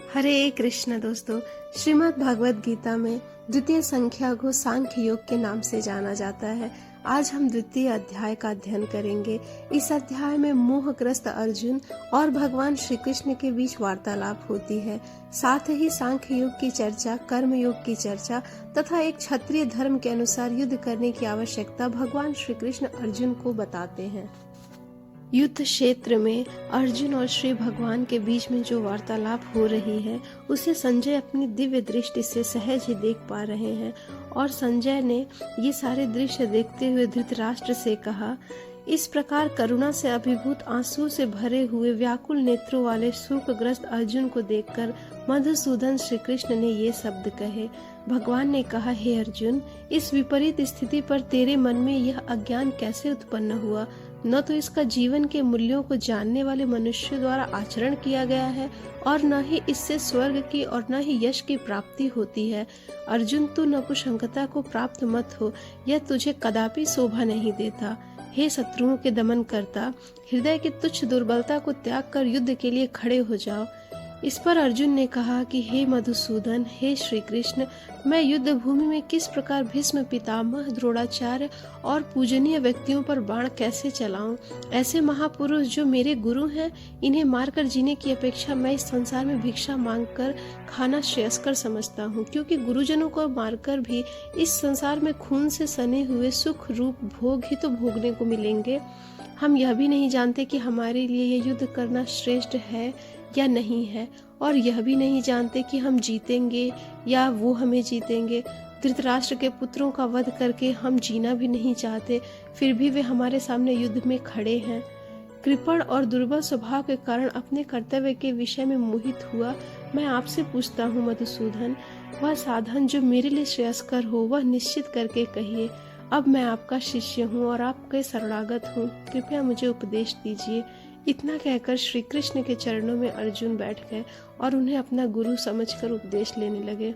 हरे कृष्ण दोस्तों। श्रीमद् भगवद गीता में द्वितीय संख्या को सांख्य योग के नाम से जाना जाता है। आज हम द्वितीय अध्याय का अध्ययन करेंगे। इस अध्याय में मोहग्रस्त अर्जुन और भगवान श्री कृष्ण के बीच वार्तालाप होती है। साथ ही सांख्य योग की चर्चा, कर्म योग की चर्चा तथा एक क्षत्रिय धर्म के अनुसार युद्ध करने की आवश्यकता भगवान श्री कृष्ण अर्जुन को बताते हैं। युद्ध क्षेत्र में अर्जुन और श्री भगवान के बीच में जो वार्तालाप हो रही है उसे संजय अपनी दिव्य दृष्टि से सहज ही देख पा रहे हैं। और संजय ने ये सारे दृश्य देखते हुए धृतराष्ट्र से कहा, इस प्रकार करुणा से अभिभूत आंसुओं से भरे हुए व्याकुल नेत्रों वाले शोकग्रस्त अर्जुन को देखकर मधुसूदन श्री कृष्ण ने ये शब्द कहे। भगवान ने कहा, हे अर्जुन, इस विपरीत स्थिति पर तेरे मन में यह अज्ञान कैसे उत्पन्न हुआ? न तो इसका जीवन के मूल्यों को जानने वाले मनुष्य द्वारा आचरण किया गया है और न ही इससे स्वर्ग की और न ही यश की प्राप्ति होती है। अर्जुन, तू नपुंसकता को प्राप्त मत हो, यह तुझे कदापि शोभा नहीं देता। हे शत्रुओं के दमन करता, हृदय की तुच्छ दुर्बलता को त्याग कर युद्ध के लिए खड़े हो जाओ। इस पर अर्जुन ने कहा कि हे मधुसूदन, हे श्री कृष्ण, मैं युद्ध भूमि में किस प्रकार भीष्म पितामह, द्रोणाचार्य और पूजनीय व्यक्तियों पर बाण कैसे चलाऊं? ऐसे महापुरुष जो मेरे गुरु हैं, इन्हें मारकर जीने की अपेक्षा मैं इस संसार में भिक्षा मांगकर खाना श्रेयस्कर समझता हूँ, क्योंकि गुरुजनों को मारकर भी इस संसार में खून से सने हुए सुख रूप भोग ही तो भोगने को मिलेंगे। हम यह भी नहीं जानते कि हमारे लिए ये युद्ध करना श्रेष्ठ है या नहीं है, और यह भी नहीं जानते कि हम जीतेंगे या वो हमें जीतेंगे। धृतराष्ट्र के पुत्रों का वध करके हम जीना भी नहीं चाहते, फिर भी वे हमारे सामने युद्ध में खड़े हैं। कृपण और दुर्बल स्वभाव के कारण अपने कर्तव्य के विषय में मोहित हुआ मैं आपसे पूछता हूँ मधुसूदन, वह साधन जो मेरे लिए श्रेयस्कर हो वह निश्चित करके कहिए। अब मैं आपका शिष्य हूँ और आपके शरणागत हूँ, कृपया मुझे उपदेश दीजिए। इतना कहकर श्री कृष्ण के चरणों में अर्जुन बैठ गए और उन्हें अपना गुरु समझकर उपदेश लेने लगे।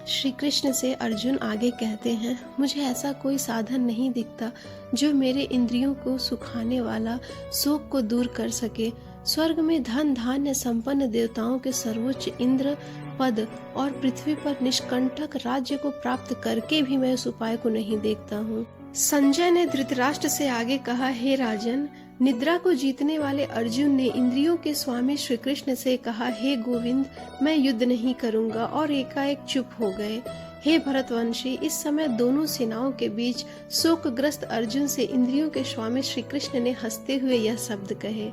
श्री कृष्ण से अर्जुन आगे कहते हैं, मुझे ऐसा कोई साधन नहीं दिखता जो मेरे इंद्रियों को सुखाने वाला, शोक को दूर कर सके। स्वर्ग में धन धान्य संपन्न देवताओं के सर्वोच्च इंद्र पद और पृथ्वी पर निष्कंटक राज्य को प्राप्त करके भी मैं उस उपाय को नहीं देखता हूँ। संजय ने धृतराष्ट्र से आगे कहा, हे राजन, निद्रा को जीतने वाले अर्जुन ने इंद्रियों के स्वामी श्री कृष्ण से कहा, हे गोविंद, मैं युद्ध नहीं करूंगा, और एकाएक चुप हो गए। हे भरतवंशी, इस समय दोनों सेनाओं के बीच शोकग्रस्त अर्जुन से इंद्रियों के स्वामी श्री कृष्ण ने हंसते हुए यह शब्द कहे।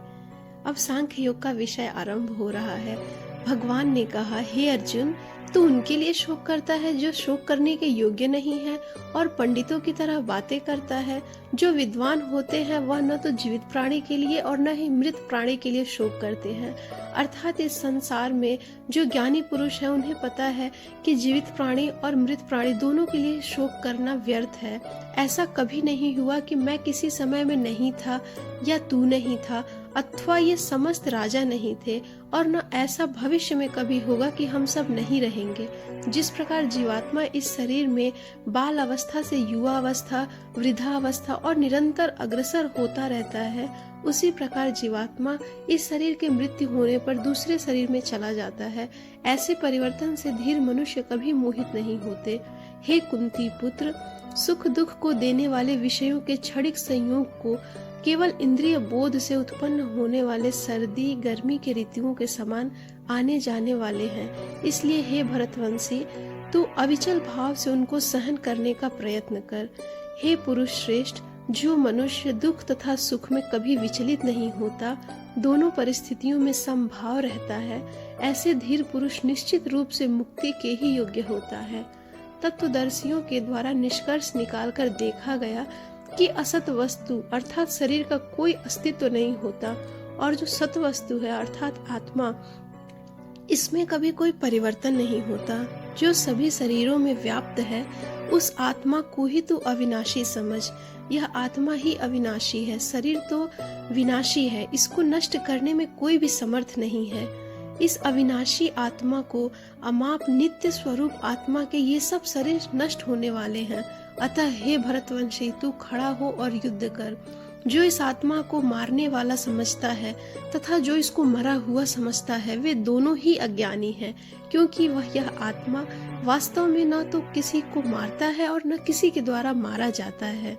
अब सांख्य योग का विषय आरंभ हो रहा है। भगवान ने कहा, हे अर्जुन, तू उनके लिए शोक करता है जो शोक करने के योग्य नहीं है और पंडितों की तरह बातें करता है। जो विद्वान होते हैं वह न तो जीवित प्राणी के लिए और न ही मृत प्राणी के लिए शोक करते हैं। अर्थात इस संसार में जो ज्ञानी पुरुष है उन्हें पता है कि जीवित प्राणी और मृत प्राणी दोनों के लिए शोक करना व्यर्थ है। ऐसा कभी नहीं हुआ कि मैं किसी समय में नहीं था या तू नहीं था, अथवा ये समस्त राजा नहीं थे, और न ऐसा भविष्य में कभी होगा कि हम सब नहीं रहेंगे। जिस प्रकार जीवात्मा इस शरीर में बाल अवस्था से युवा अवस्था, वृद्धा अवस्था और निरंतर अग्रसर होता रहता है, उसी प्रकार जीवात्मा इस शरीर के मृत्यु होने पर दूसरे शरीर में चला जाता है। ऐसे परिवर्तन से धीर मनुष्य कभी मोहित नहीं होते। हे कुंती पुत्र, सुख दुख को देने वाले विषयों के क्षणिक संयोग को केवल इंद्रिय बोध से उत्पन्न होने वाले सर्दी गर्मी के ऋतुओं के समान आने जाने वाले हैं। इसलिए हे भरतवंशी, तू अविचल भाव से उनको सहन करने का प्रयत्न कर। हे पुरुष श्रेष्ठ, जो मनुष्य दुख तथा सुख में कभी विचलित नहीं होता, दोनों परिस्थितियों में समभाव रहता है, ऐसे धीर पुरुष निश्चित रूप से मुक्ति के ही योग्य होता है। तत्वदर्शियों के द्वारा निष्कर्ष निकालकर देखा गया कि असत वस्तु अर्थात शरीर का कोई अस्तित्व नहीं होता, और जो सत वस्तु है अर्थात आत्मा, इसमें कभी कोई परिवर्तन नहीं होता। जो सभी शरीरों में व्याप्त है उस आत्मा को ही तू अविनाशी समझ। यह आत्मा ही अविनाशी है, शरीर तो विनाशी है, इसको नष्ट करने में कोई भी समर्थ नहीं है। इस अविनाशी आत्मा को अमाप नित्य स्वरूप आत्मा के ये सब शरीर नष्ट होने वाले हैं। अतः हे भरतवंशी, तू खड़ा हो और युद्ध कर। जो इस आत्मा को मारने वाला समझता है तथा जो इसको मरा हुआ समझता है, वे दोनों ही अज्ञानी हैं, क्योंकि यह आत्मा वास्तव में न तो किसी को मारता है और न किसी के द्वारा मारा जाता है।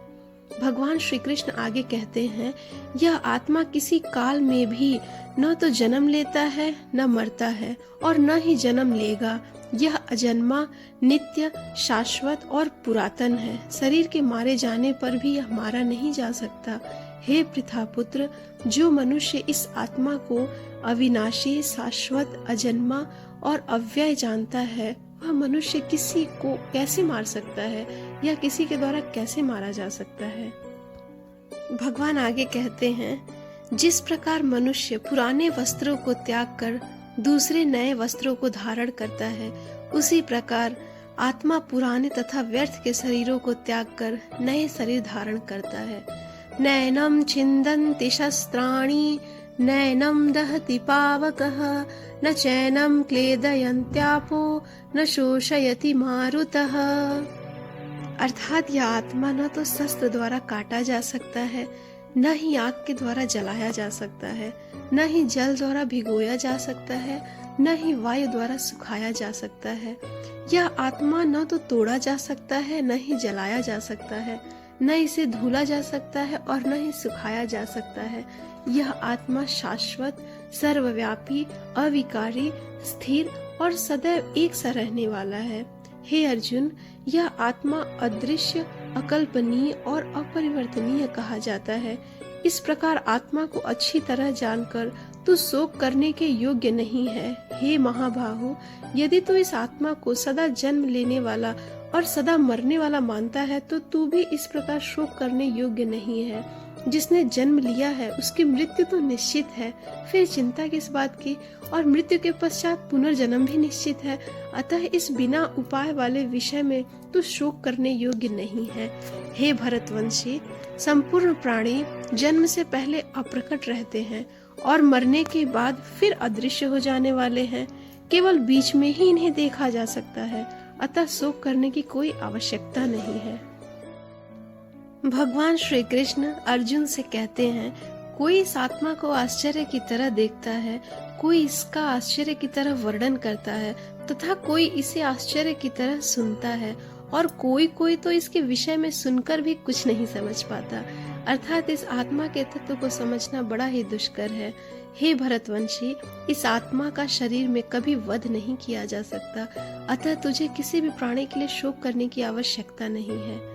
भगवान श्री कृष्ण आगे कहते हैं, यह आत्मा किसी काल में भी न तो जन्म लेता है, न मरता है और न ही जन्म लेगा। यह अजन्मा, नित्य, शाश्वत और पुरातन है। शरीर के मारे जाने पर भी यह मारा नहीं जा सकता। हे पृथापुत्र, जो मनुष्य इस आत्मा को अविनाशी, शाश्वत, अजन्मा और अव्यय जानता है, वह मनुष्य किसी को कैसे मार सकता है या किसी के द्वारा कैसे मारा जा सकता है। भगवान आगे कहते हैं, जिस प्रकार मनुष्य पुराने वस्त्रों को त्याग कर दूसरे नए वस्त्रों को धारण करता है, उसी प्रकार आत्मा पुराने तथा व्यर्थ के शरीरों को त्याग कर नए शरीर धारण करता है। नैनम छिन्दन्ति शस्त्राणि नैनम दहति पावकः न चैनम क्लेदयन्त्यापो न शोषयति मारुतः। अर्थात यह आत्मा न तो शस्त्र द्वारा काटा जा सकता है, न ही आग के द्वारा जलाया जा सकता है, न ही जल द्वारा भिगोया जा सकता है, न ही वायु द्वारा सुखाया जा सकता है। यह आत्मा न तो तोड़ा जा सकता है, न ही जलाया जा सकता है, न इसे धुला जा सकता है और न ही सुखाया जा सकता है। यह आत्मा शाश्वत, सर्वव्यापी, अविकारी, स्थिर और सदैव एक सा रहने वाला है। हे अर्जुन, यह आत्मा अदृश्य, अकल्पनीय और अपरिवर्तनीय कहा जाता है। इस प्रकार आत्मा को अच्छी तरह जानकर तू शोक करने के योग्य नहीं है। हे महाबाहु, यदि तू इस आत्मा को सदा जन्म लेने वाला और सदा मरने वाला मानता है, तो तू भी इस प्रकार शोक करने योग्य नहीं है। जिसने जन्म लिया है उसकी मृत्यु तो निश्चित है, फिर चिंता किस बात की, और मृत्यु के पश्चात पुनर्जन्म भी निश्चित है। अतः इस बिना उपाय वाले विषय में तू शोक करने योग्य नहीं है। हे भरतवंशी, संपूर्ण प्राणी जन्म से पहले अप्रकट रहते हैं और मरने के बाद फिर अदृश्य हो जाने वाले हैं। केवल बीच में ही इन्हें देखा जा सकता है, अतः शोक करने की कोई आवश्यकता नहीं है। भगवान श्री कृष्ण अर्जुन से कहते हैं, कोई इस आत्मा को आश्चर्य की तरह देखता है, कोई इसका आश्चर्य की तरह वर्णन करता है तथा कोई इसे आश्चर्य की तरह सुनता है, और कोई तो इसके विषय में सुनकर भी कुछ नहीं समझ पाता। अर्थात इस आत्मा के तत्व को समझना बड़ा ही दुष्कर है। हे भरतवंशी, इस आत्मा का शरीर में कभी वध नहीं किया जा सकता, अतः तुझे किसी भी प्राणी के लिए शोक करने की आवश्यकता नहीं है।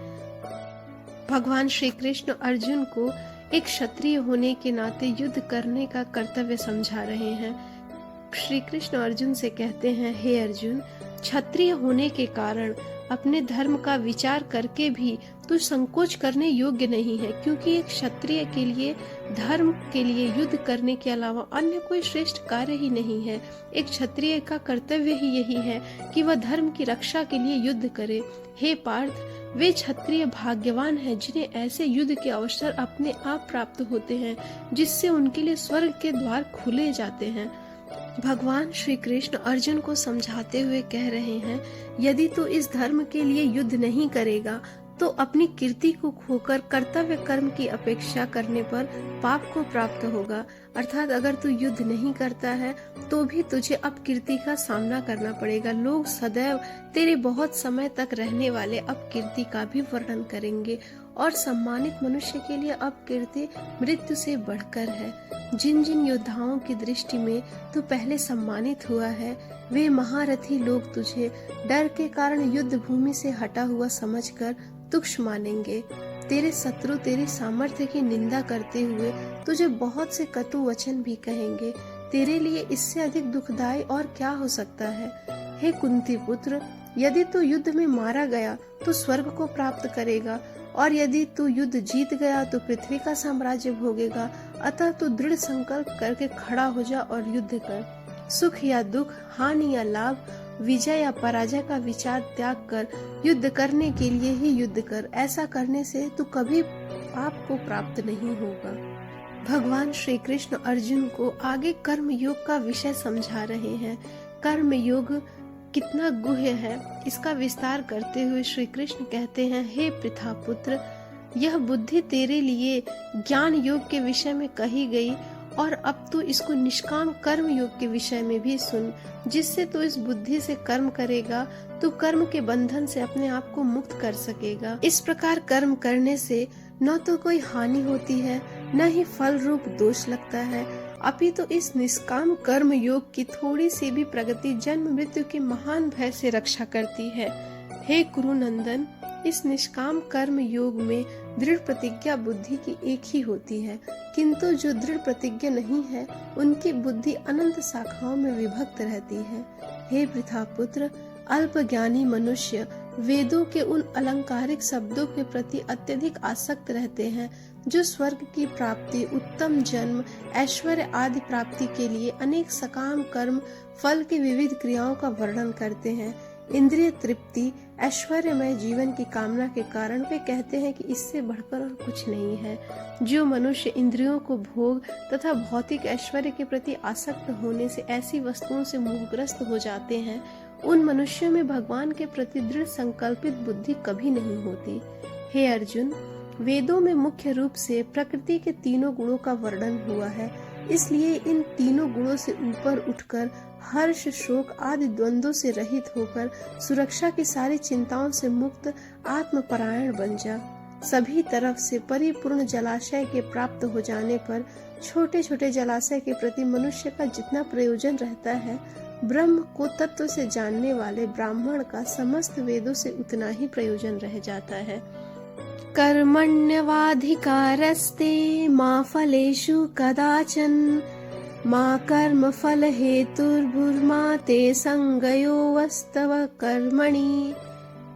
भगवान श्री कृष्ण अर्जुन को एक क्षत्रिय होने के नाते युद्ध करने का कर्तव्य समझा रहे हैं। श्री कृष्ण अर्जुन से कहते हैं, हे अर्जुन, क्षत्रिय होने के कारण अपने धर्म का विचार करके भी तू संकोच करने योग्य नहीं है, क्योंकि एक क्षत्रिय के लिए धर्म के लिए युद्ध करने के अलावा अन्य कोई श्रेष्ठ कार्य ही नहीं है। एक क्षत्रिय का कर्तव्य ही यही है कि वह धर्म की रक्षा के लिए युद्ध करे। हे पार्थ, वे क्षत्रिय भाग्यवान हैं जिन्हें ऐसे युद्ध के अवसर अपने आप प्राप्त होते हैं, जिससे उनके लिए स्वर्ग के द्वार खुले जाते हैं। भगवान श्री कृष्ण अर्जुन को समझाते हुए कह रहे हैं, यदि तू इस धर्म के लिए युद्ध नहीं करेगा तो अपनी कीर्ति को खोकर कर्तव्य कर्म की अपेक्षा करने पर पाप को प्राप्त होगा। अर्थात अगर तू युद्ध नहीं करता है तो भी तुझे अपकीर्ति का सामना करना पड़ेगा। लोग सदैव तेरे बहुत समय तक रहने वाले अपकीर्ति का भी वर्णन करेंगे, और सम्मानित मनुष्य के लिए अपकीर्ति मृत्यु से बढ़कर है। जिन जिन योद्धाओं की दृष्टि में तू पहले सम्मानित हुआ है, वे महारथी लोग तुझे डर के कारण युद्ध भूमि से हटा हुआ समझकर तुच्छ मानेंगे। तेरे शत्रु तेरे सामर्थ्य की निंदा करते हुए तुझे बहुत से कटु वचन भी कहेंगे। तेरे लिए इससे अधिक दुखदाई और क्या हो सकता है। हे कुंती पुत्र, यदि तू युद्ध में मारा गया तो स्वर्ग को प्राप्त करेगा, और यदि तू युद्ध जीत गया तो पृथ्वी का साम्राज्य भोगेगा। अतः तू दृढ़ संकल्प करके खड़ा हो जा और युद्ध कर। सुख या दुख, हानि या लाभ, विजय या पराजय का विचार त्याग कर युद्ध करने के लिए ही युद्ध कर। ऐसा करने से तू कभी पाप को प्राप्त नहीं होगा। भगवान श्री कृष्ण अर्जुन को आगे कर्म योग का विषय समझा रहे हैं। कर्म योग कितना गुह्य है, इसका विस्तार करते हुए श्री कृष्ण कहते हैं, हे पृथापुत्र, यह बुद्धि तेरे लिए ज्ञान योग के विषय में कही गई और अब तू इसको निष्काम कर्म योग के विषय में भी सुन, जिससे तू इस बुद्धि से कर्म करेगा तू कर्म के बंधन से अपने आप को मुक्त कर सकेगा। इस प्रकार कर्म करने से न तो कोई हानि होती है न ही फल रूप दोष लगता है, अपितु तो इस निष्काम कर्म योग की थोड़ी सी भी प्रगति जन्म मृत्यु के महान भय से रक्षा करती है। हे कुरुनंदन, इस निष्काम कर्म योग में दृढ़ प्रतिज्ञा बुद्धि की एक ही होती है, किंतु जो दृढ़ प्रतिज्ञा नहीं है उनकी बुद्धि अनंत शाखाओं में विभक्त रहती है। हे वृथा पुत्र, अल्प ज्ञानी मनुष्य वेदों के उन अलंकारिक शब्दों के प्रति अत्यधिक आसक्त रहते हैं जो स्वर्ग की प्राप्ति, उत्तम जन्म, ऐश्वर्य आदि प्राप्ति के लिए अनेक सकाम कर्म फल की विविध क्रियाओं का वर्णन करते हैं। इंद्रिय तृप्ति, ऐश्वर्यमय जीवन की कामना के कारण वे कहते हैं कि इससे बढ़कर और कुछ नहीं है। जो मनुष्य इंद्रियों को भोग तथा भौतिक ऐश्वर्य के प्रति आसक्त होने से ऐसी वस्तुओं से मोहग्रस्त हो जाते हैं, उन मनुष्यों में भगवान के प्रति दृढ़ संकल्पित बुद्धि कभी नहीं होती। हे अर्जुन, वेदों में मुख्य रूप से प्रकृति के तीनों गुणों का वर्णन हुआ है, इसलिए इन तीनों गुणों से ऊपर उठकर हर्ष, शोक आदि द्वंद्वों से रहित होकर सुरक्षा की सारी चिंताओं से मुक्त आत्मपरायण बन जा। सभी तरफ से परिपूर्ण जलाशय के प्राप्त हो जाने पर छोटे छोटे जलाशय के प्रति मनुष्य का जितना प्रयोजन रहता है, ब्रह्म को तत्व से जानने वाले ब्राह्मण का समस्त वेदों से उतना ही प्रयोजन रह जाता है। कर्मण्यवाधिकारस्ते मा फलेषु कदाचन मा कर्म फल हेतुर्भुर्मा ते संगयो वस्तव कर्मणि।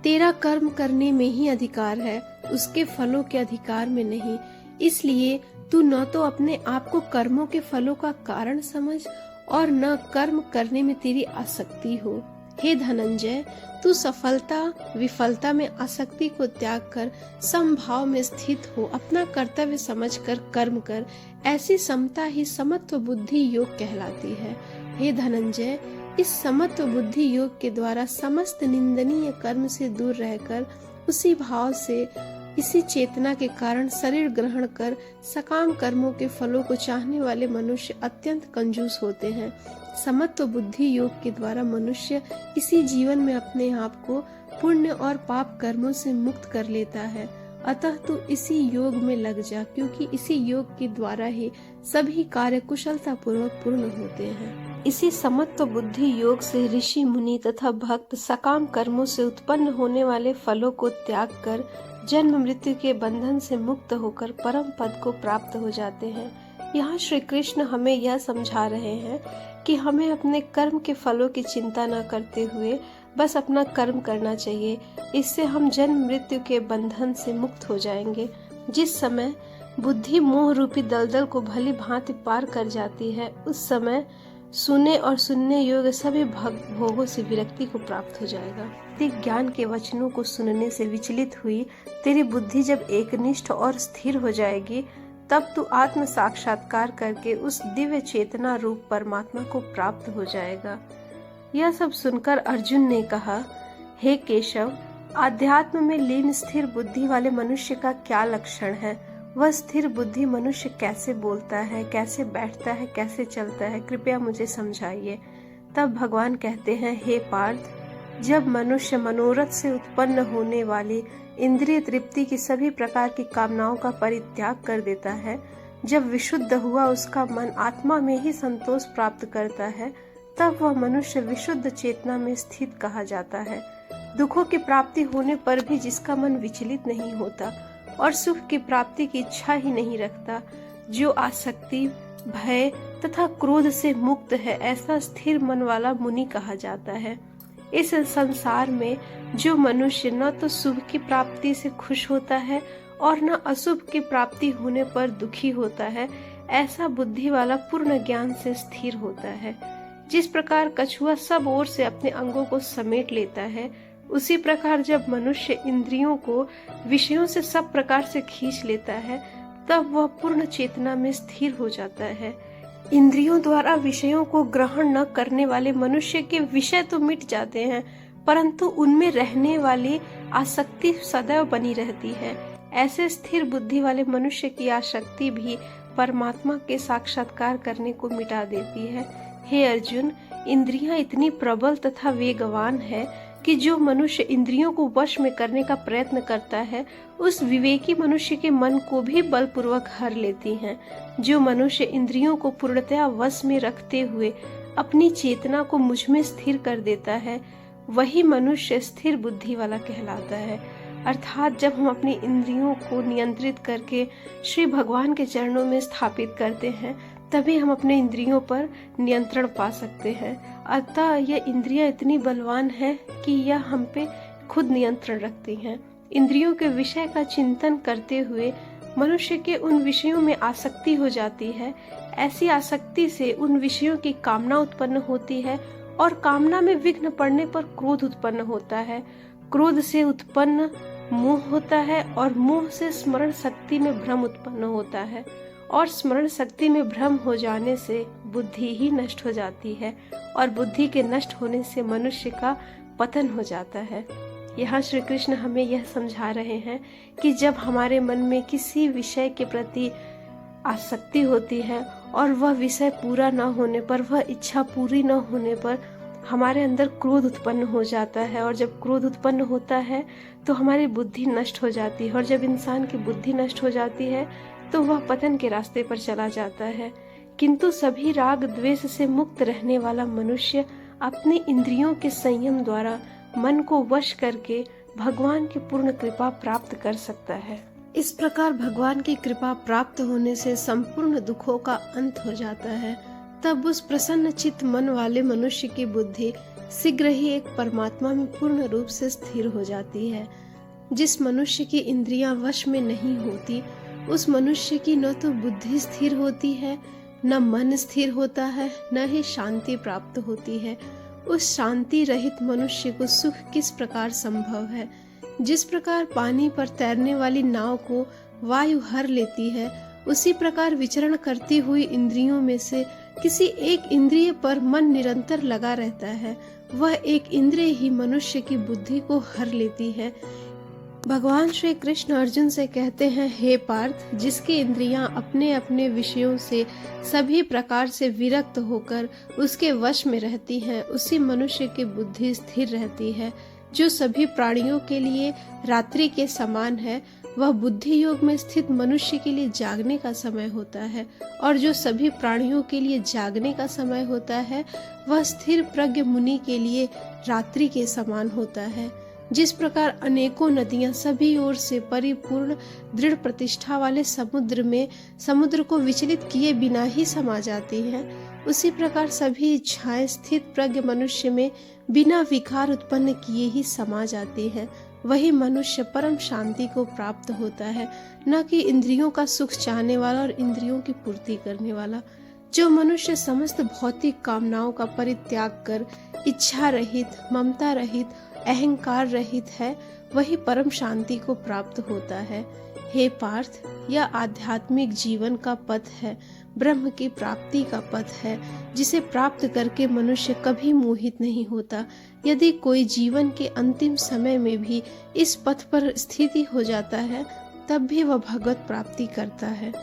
तेरा कर्म करने में ही अधिकार है, उसके फलों के अधिकार में नहीं। इसलिए तू न तो अपने आप को कर्मों के फलों का कारण समझ और न कर्म करने में तेरी आसक्ति हो। हे धनंजय, तू सफलता विफलता में आसक्ति को त्याग कर समभाव में स्थित हो, अपना कर्तव्य समझकर कर्म कर। ऐसी समता ही समत्व बुद्धि योग कहलाती है। हे धनंजय, इस समत्व बुद्धि योग के द्वारा समस्त निंदनीय कर्म से दूर रहकर उसी भाव से, इसी चेतना के कारण शरीर ग्रहण कर सकाम कर्मों के फलों को चाहने वाले मनुष्य अत्यंत कंजूस होते हैं। समत्व बुद्धि योग के द्वारा मनुष्य इसी जीवन में अपने आप को पुण्य और पाप कर्मों से मुक्त कर लेता है। अतः तू इसी योग में लग जा, क्योंकि इसी योग के द्वारा ही सभी कार्य कुशलता पूर्वक पूर्ण होते हैं। इसी समत्व बुद्धि योग से ऋषि मुनि तथा भक्त सकाम कर्मों से उत्पन्न होने वाले फलों को त्याग कर जन्म मृत्यु के बंधन से मुक्त होकर परम पद को प्राप्त हो जाते हैं। यहाँ श्री कृष्ण हमें यह समझा रहे हैं कि हमें अपने कर्म के फलों की चिंता न करते हुए बस अपना कर्म करना चाहिए। इससे हम जन्म मृत्यु के बंधन से मुक्त हो जाएंगे। जिस समय बुद्धि मोह रूपी दलदल को भली भांति पार कर जाती है, उस समय सुने और सुनने योग्य सभी भोगों से विरक्ति को प्राप्त हो जाएगा। ज्ञान के वचनों को सुनने से विचलित हुई तेरी बुद्धि जब एकनिष्ठ और स्थिर हो जाएगी, तब तू आत्म साक्षात्कार करके उस दिव्य चेतना रूप परमात्मा को प्राप्त हो जाएगा। यह सब सुनकर अर्जुन ने कहा, हे केशव, आध्यात्म में लीन स्थिर बुद्धि वाले मनुष्य का क्या लक्षण है? वह स्थिर बुद्धि मनुष्य कैसे बोलता है, कैसे बैठता है, कैसे चलता है? कृपया मुझे समझाइए। तब भगवान कहते हैं, हे पार्थ, जब मनुष्य मनोरथ से उत्पन्न होने वाली इंद्रिय तृप्ति की सभी प्रकार की कामनाओं का परित्याग कर देता है, जब विशुद्ध हुआ उसका मन आत्मा में ही संतोष प्राप्त करता है, तब वह मनुष्य विशुद्ध चेतना में स्थित कहा जाता है। दुखों की प्राप्ति होने पर भी जिसका मन विचलित नहीं होता और सुख की प्राप्ति की इच्छा ही नहीं रखता, जो आसक्ति, भय तथा क्रोध से मुक्त है, ऐसा स्थिर मन वाला मुनि कहा जाता है। इस संसार में जो मनुष्य न तो शुभ की प्राप्ति से खुश होता है और न अशुभ की प्राप्ति होने पर दुखी होता है, ऐसा बुद्धि वाला पूर्ण ज्ञान से स्थिर होता है। जिस प्रकार कछुआ सब ओर से अपने अंगों को समेट लेता है, उसी प्रकार जब मनुष्य इंद्रियों को विषयों से सब प्रकार से खींच लेता है, तब वह पूर्ण चेतना में स्थिर हो जाता है। इंद्रियों द्वारा विषयों को ग्रहण न करने वाले मनुष्य के विषय तो मिट जाते हैं, परंतु उनमें रहने वाली आसक्ति सदैव बनी रहती है। ऐसे स्थिर बुद्धि वाले मनुष्य की आसक्ति भी परमात्मा के साक्षात्कार करने को मिटा देती है। हे अर्जुन, इंद्रियां इतनी प्रबल तथा वेगवान है कि जो मनुष्य इंद्रियों को वश में करने का प्रयत्न करता है, उस विवेकी मनुष्य के मन को भी बलपूर्वक हर लेती हैं। जो मनुष्य इंद्रियों को पूर्णतया वश में रखते हुए अपनी चेतना को मुझ में स्थिर कर देता है, वही मनुष्य स्थिर बुद्धि वाला कहलाता है। अर्थात जब हम अपनी इंद्रियों को नियंत्रित करके श्री भगवान के चरणों में स्थापित करते हैं, तभी हम अपने इंद्रियों पर नियंत्रण पा सकते हैं। अतः यह इंद्रियां इतनी बलवान है कि यह हम पे खुद नियंत्रण रखती हैं। इंद्रियों के विषय का चिंतन करते हुए मनुष्य के उन विषयों में आसक्ति हो जाती है। ऐसी आसक्ति से उन विषयों की कामना उत्पन्न होती है और कामना में विघ्न पड़ने पर क्रोध उत्पन्न होता है। क्रोध से उत्पन्न मोह होता है और मोह से स्मरण शक्ति में भ्रम उत्पन्न होता है और स्मरण शक्ति में भ्रम हो जाने से बुद्धि ही नष्ट हो जाती है और बुद्धि के नष्ट होने से मनुष्य का पतन हो जाता है। यहाँ श्री कृष्ण हमें यह समझा रहे हैं कि जब हमारे मन में किसी विषय के प्रति आसक्ति होती है और वह विषय पूरा न होने पर, वह इच्छा पूरी न होने पर हमारे अंदर क्रोध उत्पन्न हो जाता है और जब क्रोध उत्पन्न होता है तो हमारी बुद्धि नष्ट हो जाती है और जब इंसान की बुद्धि नष्ट हो जाती है तो वह पतन के रास्ते पर चला जाता है। किंतु सभी राग द्वेष से मुक्त रहने वाला मनुष्य अपनी इंद्रियों के संयम द्वारा मन को वश करके भगवान की पूर्ण कृपा प्राप्त कर सकता है। इस प्रकार भगवान की कृपा प्राप्त होने से संपूर्ण दुखों का अंत हो जाता है। तब उस प्रसन्न चित्त मन वाले मनुष्य की बुद्धि शीघ्र ही एक परमात्मा में पूर्ण रूप से स्थिर हो जाती है। जिस मनुष्य की इंद्रियां वश में नहीं होती, उस मनुष्य की न तो बुद्धि स्थिर होती है, न मन स्थिर होता है, न ही शांति प्राप्त होती है। उस शांति रहित मनुष्य को सुख किस प्रकार संभव है? जिस प्रकार पानी पर तैरने वाली नाव को वायु हर लेती है, उसी प्रकार विचरण करती हुई इंद्रियों में से किसी एक इंद्रिय पर मन निरंतर लगा रहता है। वह एक इंद्रिय ही मनुष्य की बुद्धि को हर लेती है। भगवान श्री कृष्ण अर्जुन से कहते हैं, हे पार्थ, जिसकी इंद्रियां अपने अपने विषयों से सभी प्रकार से विरक्त होकर उसके वश में रहती हैं, उसी मनुष्य की बुद्धि स्थिर रहती है। जो सभी प्राणियों के लिए रात्रि के समान है, वह बुद्धि योग में स्थित मनुष्य के लिए जागने का समय होता है, और जो सभी प्राणियों के लिए जागने का समय होता है, वह स्थिर प्रज्ञ मुनि के लिए रात्रि के समान होता है। जिस प्रकार अनेकों नदियां सभी ओर से परिपूर्ण दृढ़ प्रतिष्ठा वाले समुद्र में समुद्र को विचलित किए बिना ही समा जाती हैं, उसी प्रकार सभी इच्छाएं स्थित प्रज्ञ मनुष्य में बिना विकार उत्पन्न किए ही समा जाती हैं। वही मनुष्य परम शांति को प्राप्त होता है, न कि इंद्रियों का सुख चाहने वाला और इंद्रियों की पूर्ति करने वाला। जो मनुष्य समस्त भौतिक कामनाओं का परित्याग कर इच्छा रहित, ममता रहित, अहंकार रहित है, वही परम शांति को प्राप्त होता है। हे पार्थ, यह आध्यात्मिक जीवन का पथ है, ब्रह्म की प्राप्ति का पथ है, जिसे प्राप्त करके मनुष्य कभी मोहित नहीं होता। यदि कोई जीवन के अंतिम समय में भी इस पथ पर स्थिति हो जाता है, तब भी वह भगवत प्राप्ति करता है।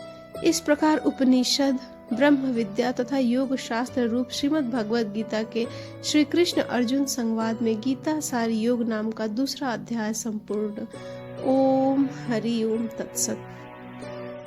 इस प्रकार उपनिषद, ब्रह्म विद्या तथा योग शास्त्र रूप श्रीमद् भगवद गीता के श्री कृष्ण अर्जुन संवाद में गीता सार योग नाम का दूसरा अध्याय संपूर्ण। ओम हरि ओम तत्सत।